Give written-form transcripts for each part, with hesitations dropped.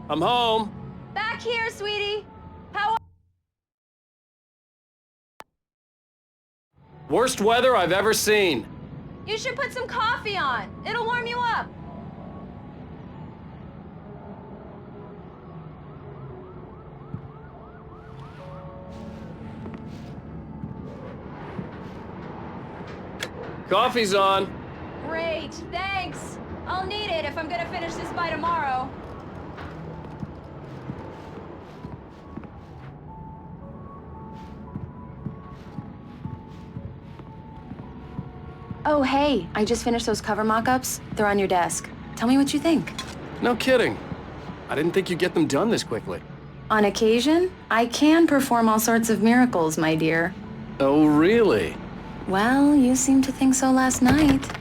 I'm home. Back here, sweetie. How? Worst weather I've ever seen. You should put some coffee on. It'll warm you up. Coffee's on. Great, thanks. I'll need it if I'm gonna finish this by tomorrow. Oh, hey, I just finished those cover mock-ups. They're on your desk. Tell me what you think. No kidding. I didn't think you'd get them done this quickly. On occasion, I can perform all sorts of miracles, my dear. Oh, really? Well, you seemed to think so last night.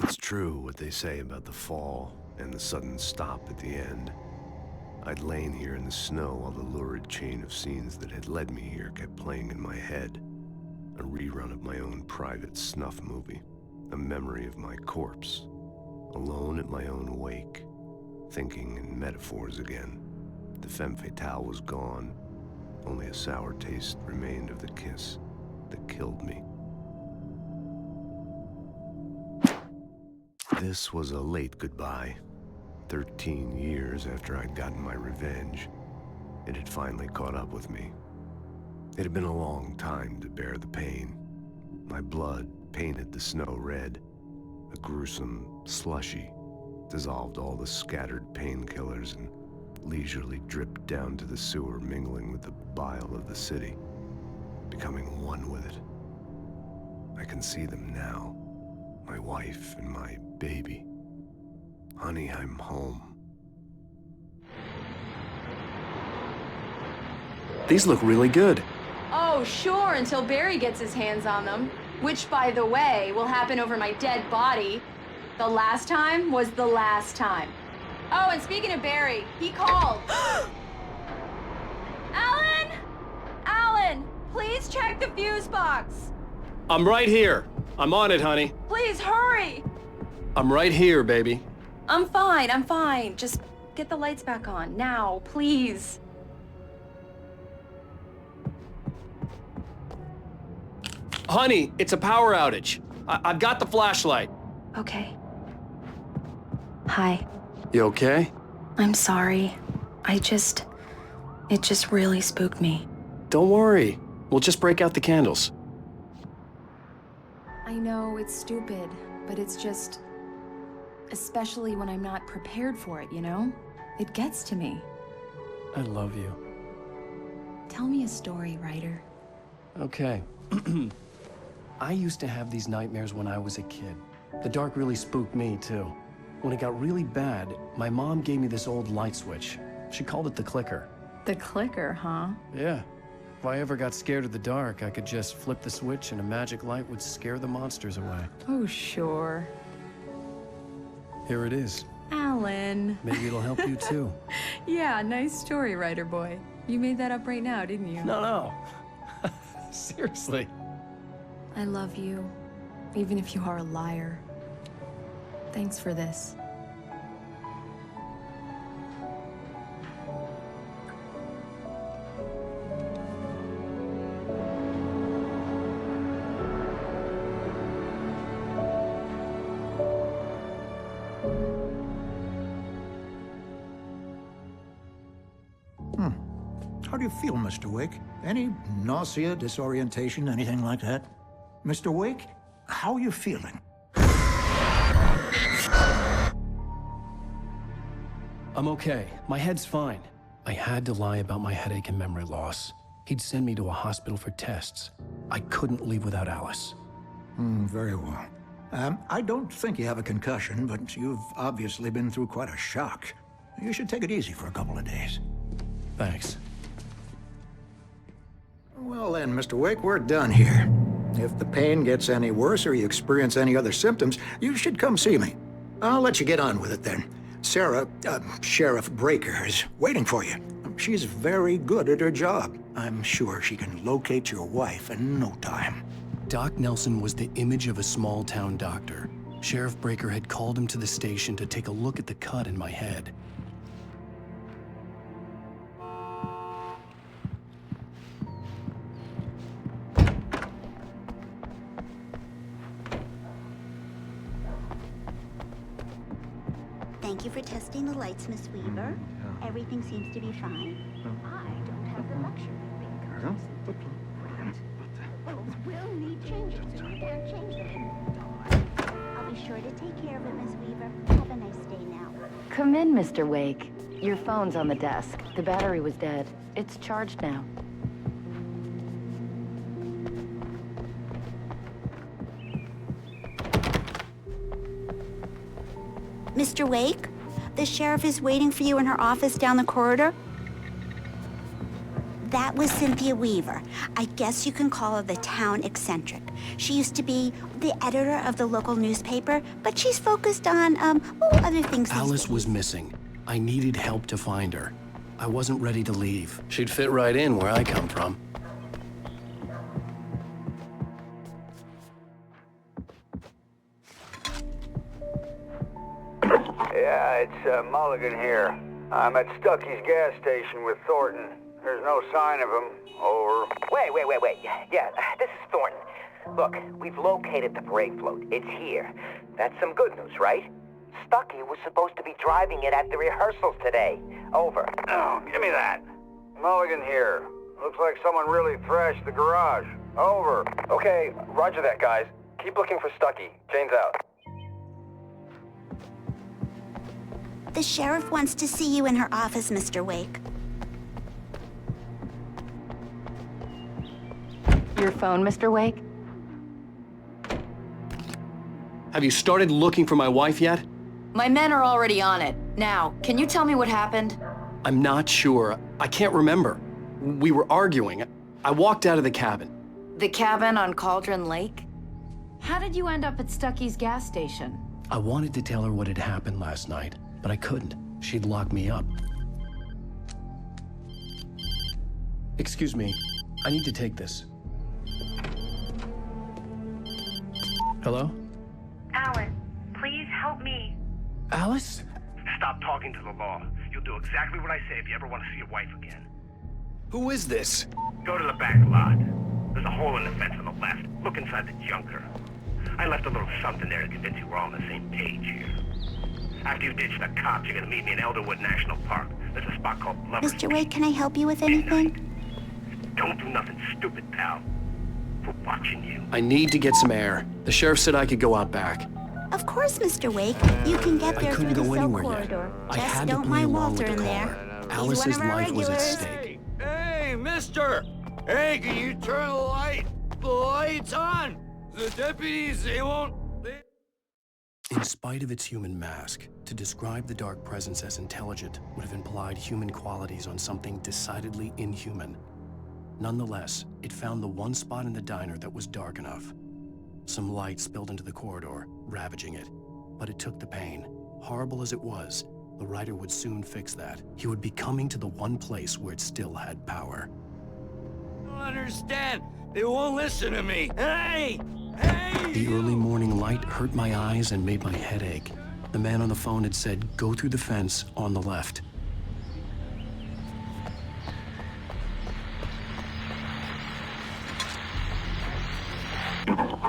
It's true what they say about the fall and the sudden stop at the end. I'd lain here in the snow while the lurid chain of scenes that had led me here kept playing in my head. A rerun of my own private snuff movie. A memory of my corpse. Alone at my own wake. Thinking in metaphors again. The femme fatale was gone. Only a sour taste remained of the kiss that killed me. This was a late goodbye. 13 years after I'd gotten my revenge, it had finally caught up with me. It had been a long time to bear the pain. My blood painted the snow red. A gruesome slushy dissolved all the scattered painkillers and leisurely dripped down to the sewer, mingling with the bile of the city, becoming one with it. I can see them now. My wife and my baby. Honey, I'm home. These look really good. Oh, sure, until Barry gets his hands on them. Which, by the way, will happen over my dead body. The last time was the last time. Oh, and speaking of Barry, he called. Alan! Alan, please check the fuse box. I'm right here. I'm on it, honey. Please hurry. I'm right here, baby. I'm fine. Just get the lights back on, now, please. Honey, it's a power outage. I've got the flashlight. Okay. Hi. You okay? I'm sorry. It just really spooked me. Don't worry. We'll just break out the candles. I know it's stupid, but it's just... especially when I'm not prepared for it, you know? It gets to me. I love you. Tell me a story, writer. Okay. I used to have these nightmares when I was a kid. The dark really spooked me, too. When it got really bad, my mom gave me this old light switch. She called it the clicker. The clicker, huh? Yeah. If I ever got scared of the dark, I could just flip the switch and a magic light would scare the monsters away. Oh, sure. Here it is. Alan. Maybe it'll help you, too. Yeah, nice story, writer boy. You made that up right now, didn't you? No. Seriously. I love you, even if you are a liar. Thanks for this. How do you feel, Mr. Wake? Any nausea, disorientation, anything like that? Mr. Wake, how are you feeling? I'm okay. My head's fine. I had to lie about my headache and memory loss. He'd send me to a hospital for tests. I couldn't leave without Alice. Very well. I don't think you have a concussion, but you've obviously been through quite a shock. You should take it easy for a couple of days. Thanks. Well then, Mr. Wake, we're done here. If the pain gets any worse or you experience any other symptoms, you should come see me. I'll let you get on with it then. Sarah, Sheriff Breaker, is waiting for you. She's very good at her job. I'm sure she can locate your wife in no time. Doc Nelson was the image of a small-town doctor. Sheriff Breaker had called him to the station to take a look at the cut in my head. Thank you for testing the lights, Miss Weaver. Everything seems to be fine. I don't have the luxury of being confused. Those will need changing, so you can't change them in the dark. I'll be sure to take care of it, Miss Weaver. Have a nice day now. Come in, Mr. Wake. Your phone's on the desk. The battery was dead. It's charged now. Mr. Wake, the sheriff is waiting for you in her office down the corridor. That was Cynthia Weaver. I guess you can call her the town eccentric. She used to be the editor of the local newspaper, but she's focused on, other things these Alice days. was missing. I needed help to find her. I wasn't ready to leave. She'd fit right in where I come from. Yeah, it's Mulligan here. I'm at Stucky's gas station with Thornton. There's no sign of him. Over. Wait. Yeah, this is Thornton. Look, we've located the parade float. It's here. That's some good news, right? Stucky was supposed to be driving it at the rehearsals today. Over. Oh, give me that. Mulligan here. Looks like someone really thrashed the garage. Over. Okay, roger that, guys. Keep looking for Stucky. Jane's out. The sheriff wants to see you in her office, Mr. Wake. Your phone, Mr. Wake? Have you started looking for my wife yet? My men are already on it. Now, can you tell me what happened? I'm not sure. I can't remember. We were arguing. I walked out of the cabin. The cabin on Cauldron Lake? How did you end up at Stucky's gas station? I wanted to tell her what had happened last night, but I couldn't. She'd lock me up. Excuse me. I need to take this. Hello? Alan, please help me. Alice? Stop talking to the law. You'll do exactly what I say if you ever want to see your wife again. Who is this? Go to the back lot. There's a hole in the fence on the left. Look inside the junker. I left a little something there to convince you we're all on the same page here. After you ditch the cops, you're gonna meet me in Elderwood National Park. There's a spot called Lover's Mr. Wake, can I help you with anything? Don't do nothing stupid, pal. We're watching you. I need to get some air. The sheriff said I could go out back. Of course, Mr. Wake. You can get I there through couldn't the go cell anywhere corridor. yet. I Just had to don't play mind along Walter with in the there. caller. He's Alice's one of our life was at regulars. stake. Hey, mister! Hey, can you turn the light? The light's on! The deputies, they won't... In spite of its human mask, to describe the dark presence as intelligent would have implied human qualities on something decidedly inhuman. Nonetheless, it found the one spot in the diner that was dark enough. Some light spilled into the corridor, ravaging it. But it took the pain. Horrible as it was, the writer would soon fix that. He would be coming to the one place where it still had power. I don't understand. They won't listen to me. Hey! Hey! The early morning light hurt my eyes and made my head ache. The man on the phone had said, "Go through the fence on the left."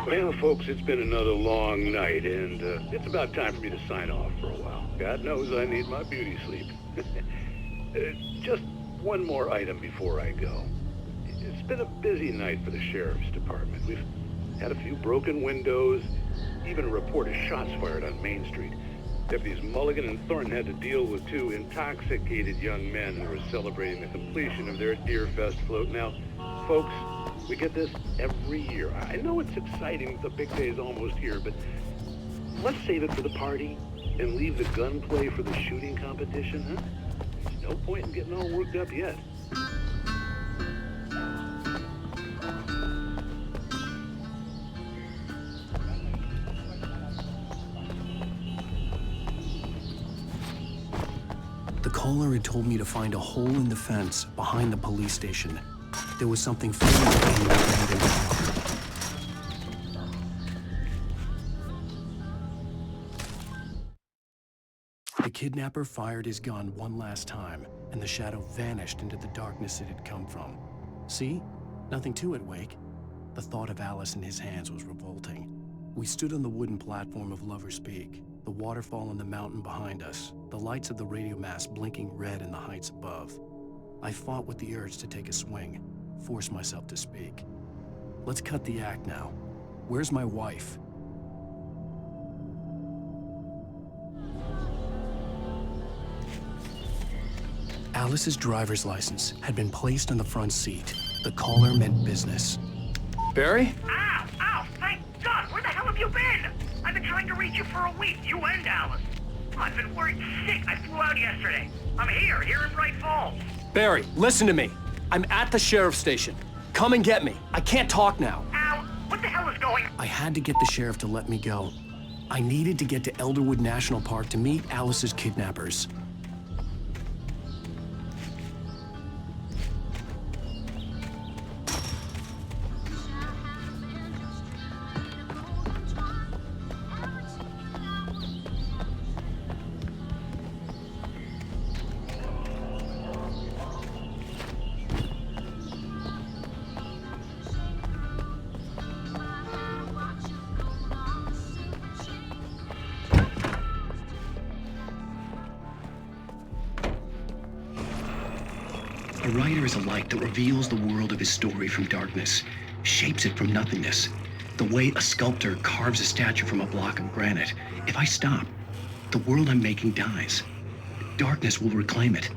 Well, folks, it's been another long night, and it's about time for me to sign off for a while. God knows I need my beauty sleep. Just one more item before I go. It's been a busy night for the sheriff's department. We've had a few broken windows, even a report of shots fired on Main Street. Deputies Mulligan and Thornton had to deal with two intoxicated young men who were celebrating the completion of their Deerfest float. Now, folks, we get this every year. I know it's exciting, the big day is almost here, but let's save it for the party and leave the gunplay for the shooting competition, huh? There's no point in getting all worked up yet. The caller had told me to find a hole in the fence behind the police station. There was something funny in the abandoned car. The kidnapper fired his gun one last time, and the shadow vanished into the darkness it had come from. See? Nothing to it, Wake. The thought of Alice in his hands was revolting. We stood on the wooden platform of Lover's Peak, the waterfall on the mountain behind us, the lights of the radio mast blinking red in the heights above. I fought with the urge to take a swing, force myself to speak. Let's cut the act now. Where's my wife? Alice's driver's license had been placed on the front seat. The caller meant business. Barry? Ow! Ow! Thank God! Where the hell have you been? I've been trying to reach you for a week, you and Alice. I've been worried sick. I flew out yesterday. I'm here in Bright Falls. Barry, listen to me. I'm at the sheriff's station. Come and get me. I can't talk now. Al, what the hell is going on? I had to get the sheriff to let me go. I needed to get to Elderwood National Park to meet Alice's kidnappers. A writer is a light that reveals the world of his story from darkness, shapes it from nothingness. The way a sculptor carves a statue from a block of granite. If I stop, the world I'm making dies. Darkness will reclaim it.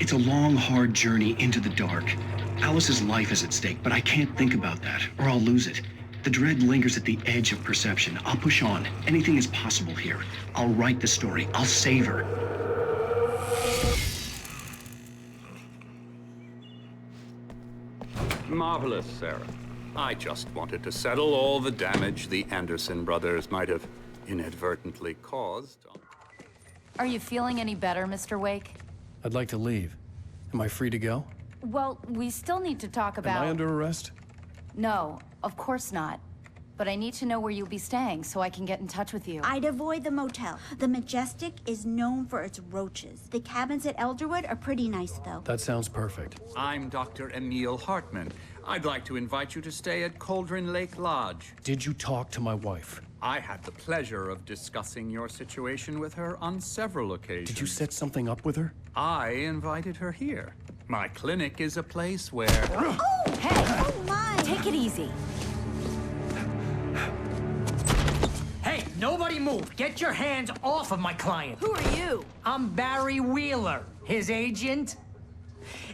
It's a long, hard journey into the dark. Alice's life is at stake, but I can't think about that, or I'll lose it. The dread lingers at the edge of perception. I'll push on. Anything is possible here. I'll write the story. I'll save her. Marvelous, Sarah. I just wanted to settle all the damage the Anderson brothers might have inadvertently caused. Are you feeling any better, Mr. Wake? I'd like to leave. Am I free to go? Well, we still need to talk about... Am I under arrest? No, of course not. But I need to know where you'll be staying so I can get in touch with you. I'd avoid the motel. The Majestic is known for its roaches. The cabins at Elderwood are pretty nice, though. That sounds perfect. I'm Dr. Emil Hartman. I'd like to invite you to stay at Cauldron Lake Lodge. Did you talk to my wife? I had the pleasure of discussing your situation with her on several occasions. Did you set something up with her? I invited her here. My clinic is a place where... Oh! Hey! Oh, my! Take it easy. Hey, nobody move. Get your hands off of my client. Who are you? I'm Barry Wheeler, his agent.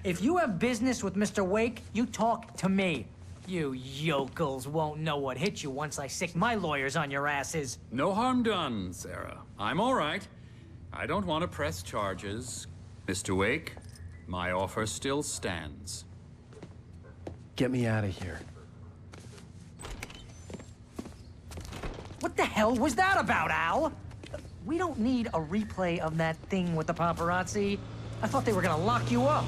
If you have business with Mr. Wake, you talk to me. You yokels won't know what hit you once I sick my lawyers on your asses. No harm done, Sarah. I'm all right. I don't want to press charges. Mr. Wake, my offer still stands. Get me out of here. What the hell was that about, Al? We don't need a replay of that thing with the paparazzi. I thought they were gonna lock you up.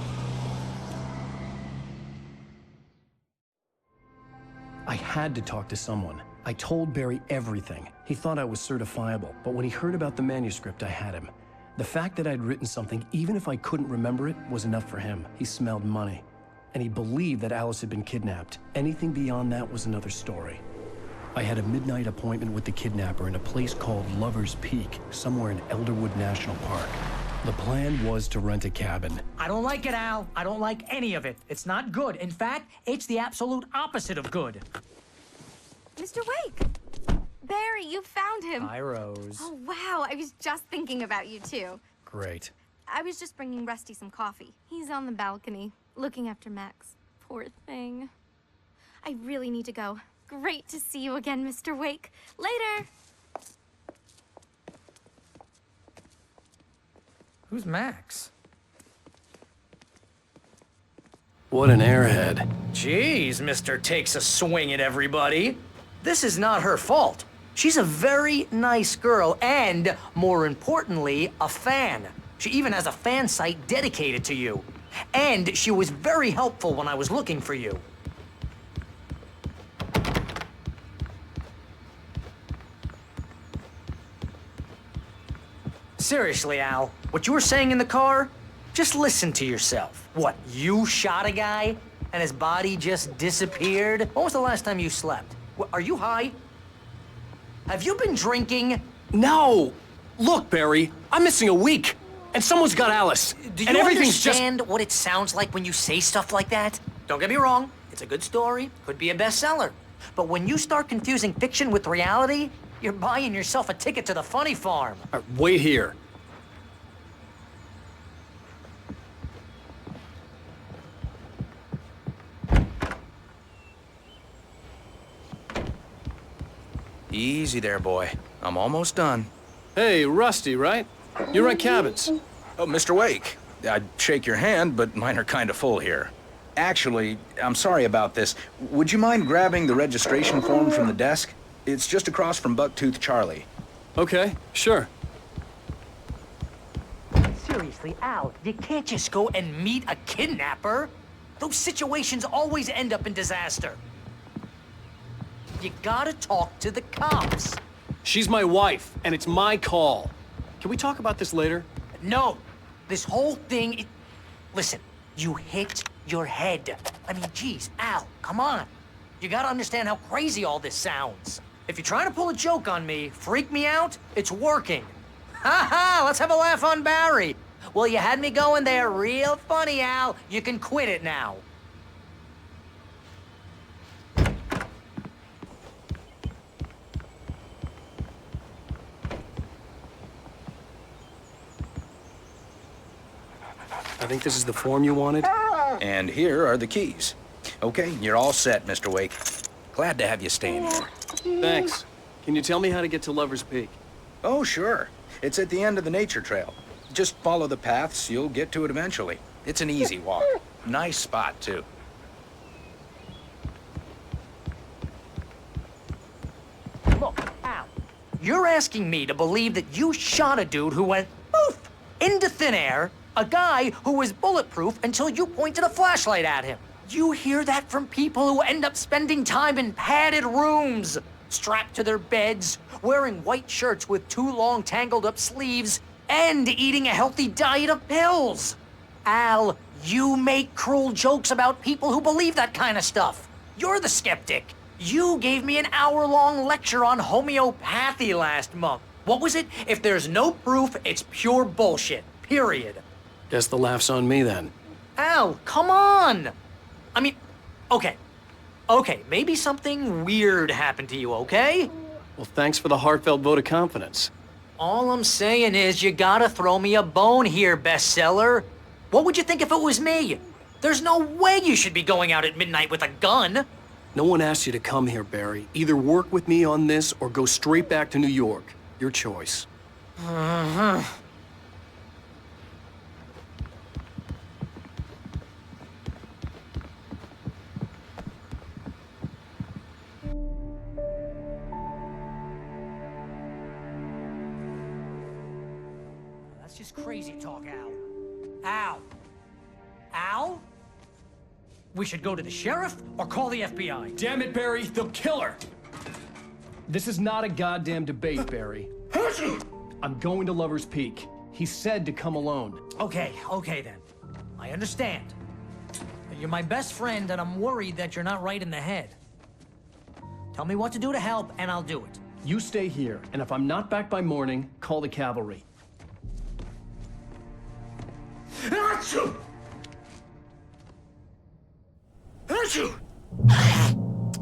I had to talk to someone. I told Barry everything. He thought I was certifiable, but when he heard about the manuscript, I had him. The fact that I'd written something, even if I couldn't remember it, was enough for him. He smelled money. And he believed that Alice had been kidnapped. Anything beyond that was another story. I had a midnight appointment with the kidnapper in a place called Lover's Peak, somewhere in Elderwood National Park. The plan was to rent a cabin. I don't like it, Al. I don't like any of it. It's not good. In fact, it's the absolute opposite of good. Mr. Wake! Barry, you found him. Hi, Rose. Oh, wow. I was just thinking about you, too. Great. I was just bringing Rusty some coffee. He's on the balcony, looking after Max. Poor thing. I really need to go. Great to see you again, Mr. Wake. Later! Who's Max? What an airhead. Jeez, Mr. Takes a swing at everybody. This is not her fault. She's a very nice girl and, more importantly, a fan. She even has a fan site dedicated to you. And she was very helpful when I was looking for you. Seriously, Al, what you were saying in the car? Just listen to yourself. What, you shot a guy and his body just disappeared? When was the last time you slept? Are you high? Have you been drinking? No! Look, Barry, I'm missing a week, and someone's got Alice. Do you and everything's understand what it sounds like when you say stuff like that? Don't get me wrong, it's a good story, could be a bestseller. But when you start confusing fiction with reality, you're buying yourself a ticket to the funny farm. Wait here. Easy there, boy. I'm almost done. Hey, Rusty, right? You rent cabins. Oh, Mr. Wake. I'd shake your hand, but mine are kind of full here. Actually, I'm sorry about this. Would you mind grabbing the registration form from the desk? It's just across from Bucktooth Charlie. Okay, sure. Seriously, Al, you can't just go and meet a kidnapper. Those situations always end up in disaster. You gotta talk to the cops. She's my wife, and it's my call. Can we talk about this later? No. This whole thing... Listen, you hit your head. I mean, geez, Al, come on. You gotta understand how crazy all this sounds. If you're trying to pull a joke on me, freak me out, it's working. Ha ha, let's have a laugh on Barry. Well, you had me going there real funny, Al. You can quit it now. I think this is the form you wanted. And here are the keys. Okay, you're all set, Mr. Wake. Glad to have you staying here. Thanks. Can you tell me how to get to Lover's Peak? Oh, sure. It's at the end of the nature trail. Just follow the paths, you'll get to it eventually. It's an easy walk. Nice spot, too. Look, Al, you're asking me to believe that you shot a dude who went poof into thin air, a guy who was bulletproof until you pointed a flashlight at him. You hear that from people who end up spending time in padded rooms, strapped to their beds, wearing white shirts with too long tangled up sleeves, and eating a healthy diet of pills. Al, you make cruel jokes about people who believe that kind of stuff. You're the skeptic. You gave me an hour-long lecture on homeopathy last month. What was it? If there's no proof, it's pure bullshit. Period. Guess the laugh's on me then. Al, come on! I mean, okay, maybe something weird happened to you, okay? Well, thanks for the heartfelt vote of confidence. All I'm saying is you gotta throw me a bone here, bestseller. What would you think if it was me? There's no way you should be going out at midnight with a gun. No one asked you to come here, Barry. Either work with me on this or go straight back to New York. Your choice. That's just crazy talk, Al. Al? Al? We should go to the sheriff or call the FBI. Damn it, Barry, they'll kill her! This is not a goddamn debate, Barry. I'm going to Lover's Peak. He said to come alone. Okay then. I understand. You're my best friend, and I'm worried that you're not right in the head. Tell me what to do to help, and I'll do it. You stay here, and if I'm not back by morning, call the cavalry. Achoo! Achoo!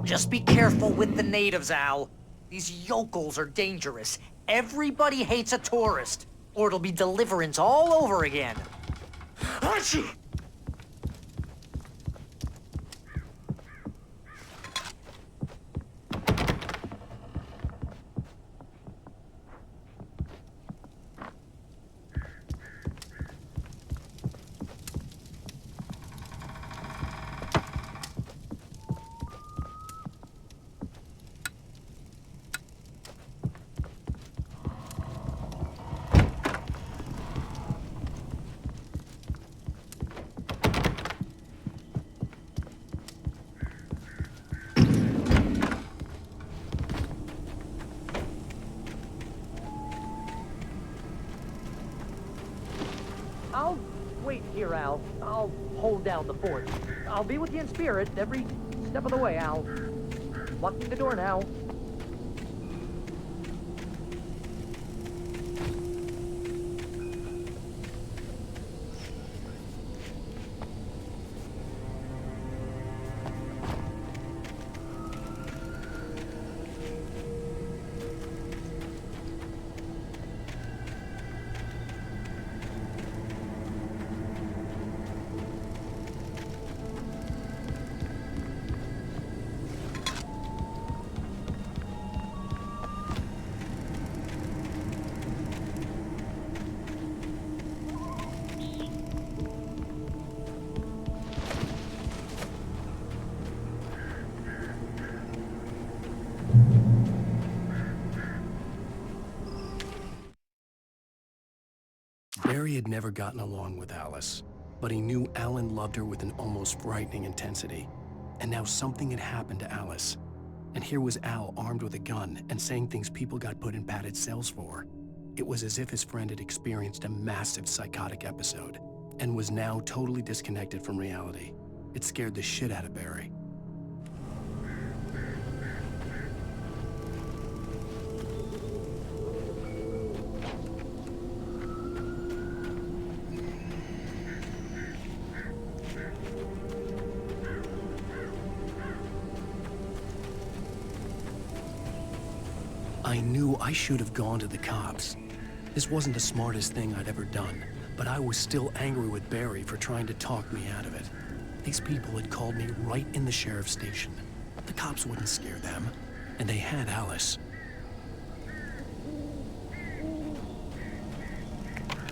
Just be careful with the natives, Al. These yokels are dangerous. Everybody hates a tourist, or it'll be Deliverance all over again. Achoo! Al. I'll hold down the fort. I'll be with you in spirit every step of the way, Al. Locking the door now. Barry had never gotten along with Alice, but he knew Alan loved her with an almost frightening intensity. And now something had happened to Alice. And here was Al armed with a gun and saying things people got put in padded cells for. It was as if his friend had experienced a massive psychotic episode and was now totally disconnected from reality. It scared the shit out of Barry. I knew I should have gone to the cops. This wasn't the smartest thing I'd ever done, but I was still angry with Barry for trying to talk me out of it. These people had called me right in the sheriff's station. The cops wouldn't scare them, and they had Alice.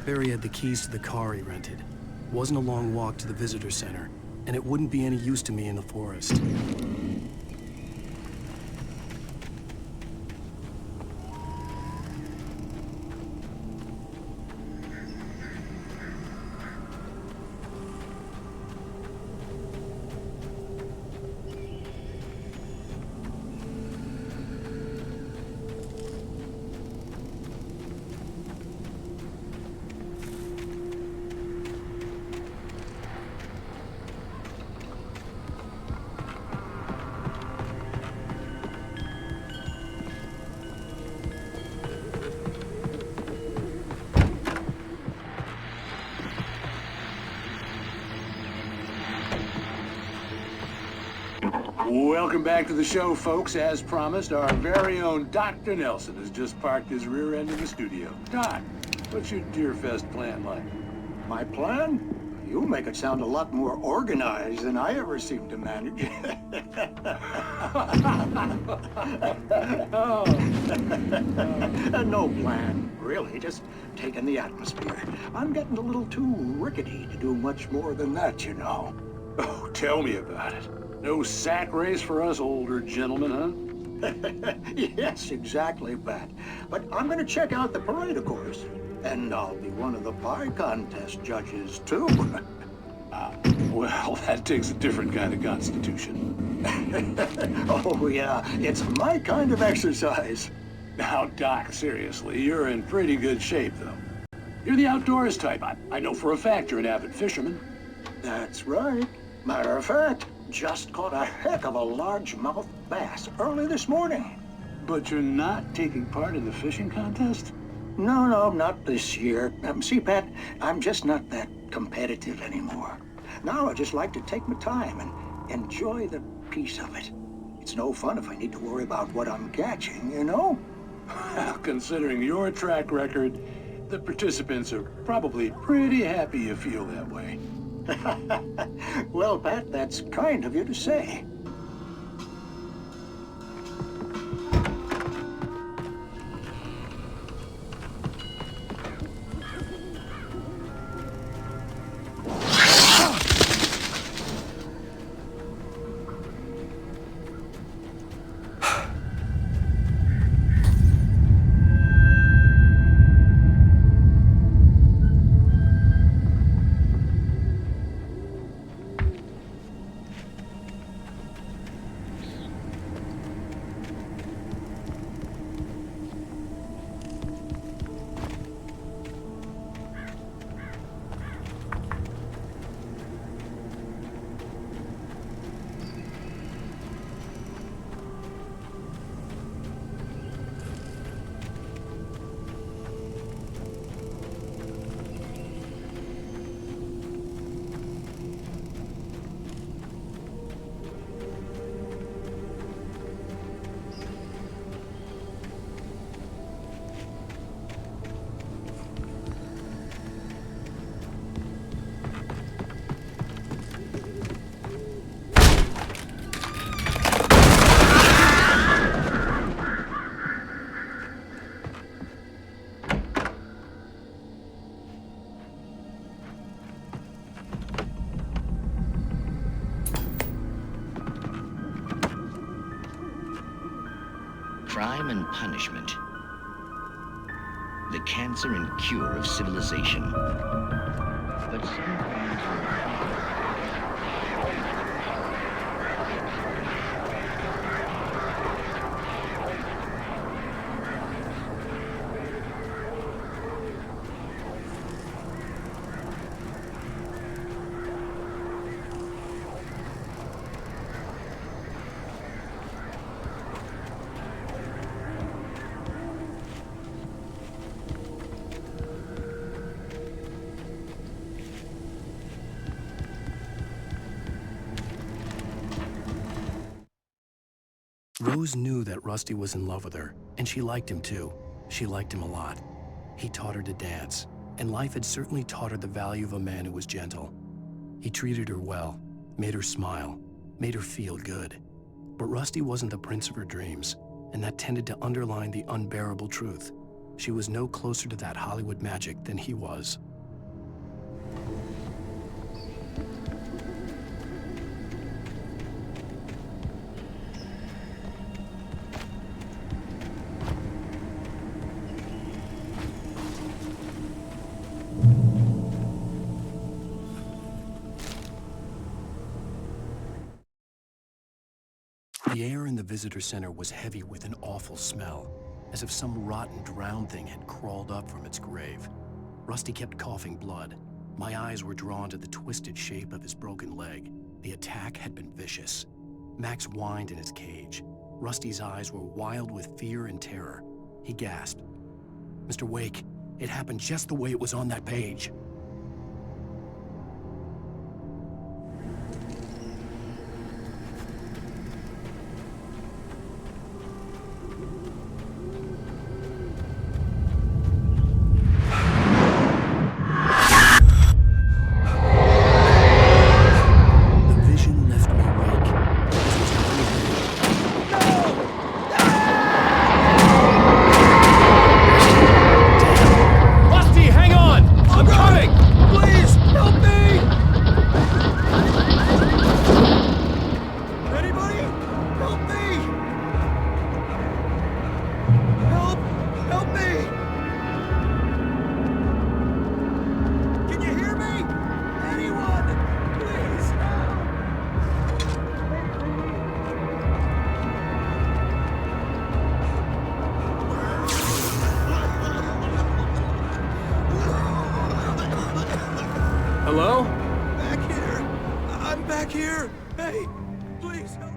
Barry had the keys to the car he rented. It wasn't a long walk to the visitor center, and it wouldn't be any use to me in the forest. Welcome back to the show, folks. As promised, our very own Dr. Nelson has just parked his rear end in the studio. Doc, what's your Deerfest plan like? My plan? You make it sound a lot more organized than I ever seem to manage. No plan, really. Just taking the atmosphere. I'm getting a little too rickety to do much more than that, you know. Oh, tell me about it. No sack race for us older gentlemen, huh? Yes, exactly, Pat. But I'm going to check out the parade, of course. And I'll be one of the pie contest judges, too. Well, that takes a different kind of constitution. Oh, yeah. It's my kind of exercise. Now, Doc, seriously, you're in pretty good shape, though. You're the outdoors type. I know for a fact you're an avid fisherman. That's right. Matter of fact, just caught a heck of a largemouth bass early this morning. But you're not taking part in the fishing contest? No, not this year. See, Pat, I'm just not that competitive anymore. Now I just like to take my time and enjoy the peace of it. It's no fun if I need to worry about what I'm catching, you know? Well, considering your track record, the participants are probably pretty happy you feel that way. Well, Pat, that's kind of you to say. Crime and Punishment. The cancer and cure of civilization. But some crimes are Rose knew that Rusty was in love with her, and she liked him too. She liked him a lot. He taught her to dance, and life had certainly taught her the value of a man who was gentle. He treated her well, made her smile, made her feel good. But Rusty wasn't the prince of her dreams, and that tended to underline the unbearable truth. She was no closer to that Hollywood magic than he was. The air in the visitor center was heavy with an awful smell, as if some rotten, drowned thing had crawled up from its grave. Rusty kept coughing blood. My eyes were drawn to the twisted shape of his broken leg. The attack had been vicious. Max whined in his cage. Rusty's eyes were wild with fear and terror. He gasped. "Mr. Wake, it happened just the way it was on that page." Hello? Back here! I'm back here! Hey, please help!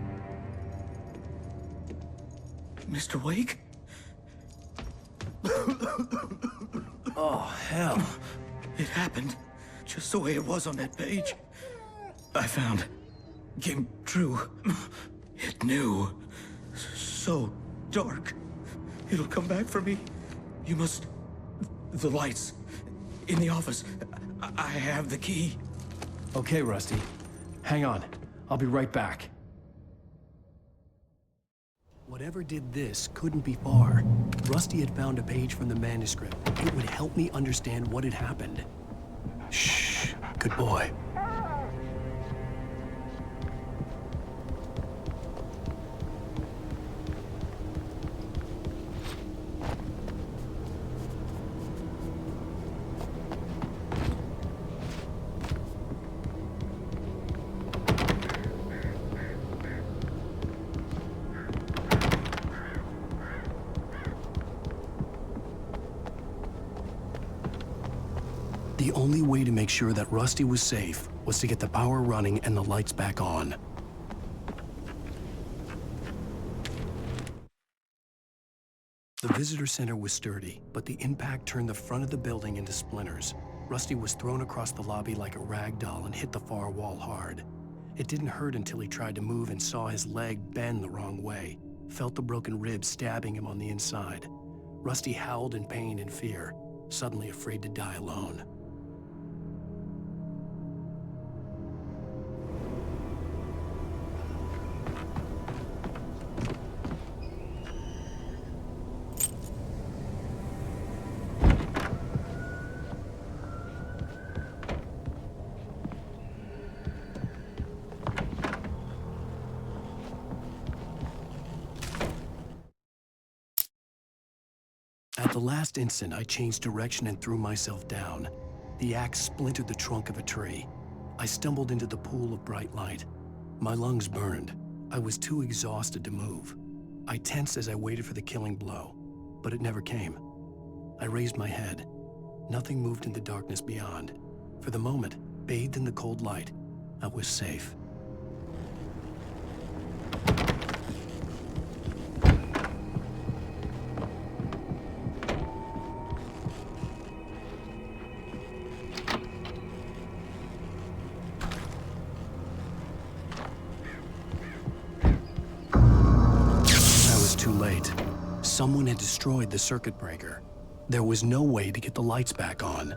Mr. Wake? Oh, hell. It happened just the way it was on that page. I found. Came true. It knew. So dark. It'll come back for me. You must... The lights. In the office. I have the key. Okay, Rusty. Hang on. I'll be right back. Whatever did this couldn't be far. Rusty had found a page from the manuscript. It would help me understand what had happened. Shh. Good boy. The only way to make sure that Rusty was safe was to get the power running and the lights back on. The visitor center was sturdy, but the impact turned the front of the building into splinters. Rusty was thrown across the lobby like a rag doll and hit the far wall hard. It didn't hurt until he tried to move and saw his leg bend the wrong way, felt the broken ribs stabbing him on the inside. Rusty howled in pain and fear, suddenly afraid to die alone. At the last instant, I changed direction and threw myself down. The axe splintered the trunk of a tree. I stumbled into the pool of bright light. My lungs burned. I was too exhausted to move. I tensed as I waited for the killing blow, but it never came. I raised my head. Nothing moved in the darkness beyond. For the moment, bathed in the cold light, I was safe. Too late. Someone had destroyed the circuit breaker. There was no way to get the lights back on.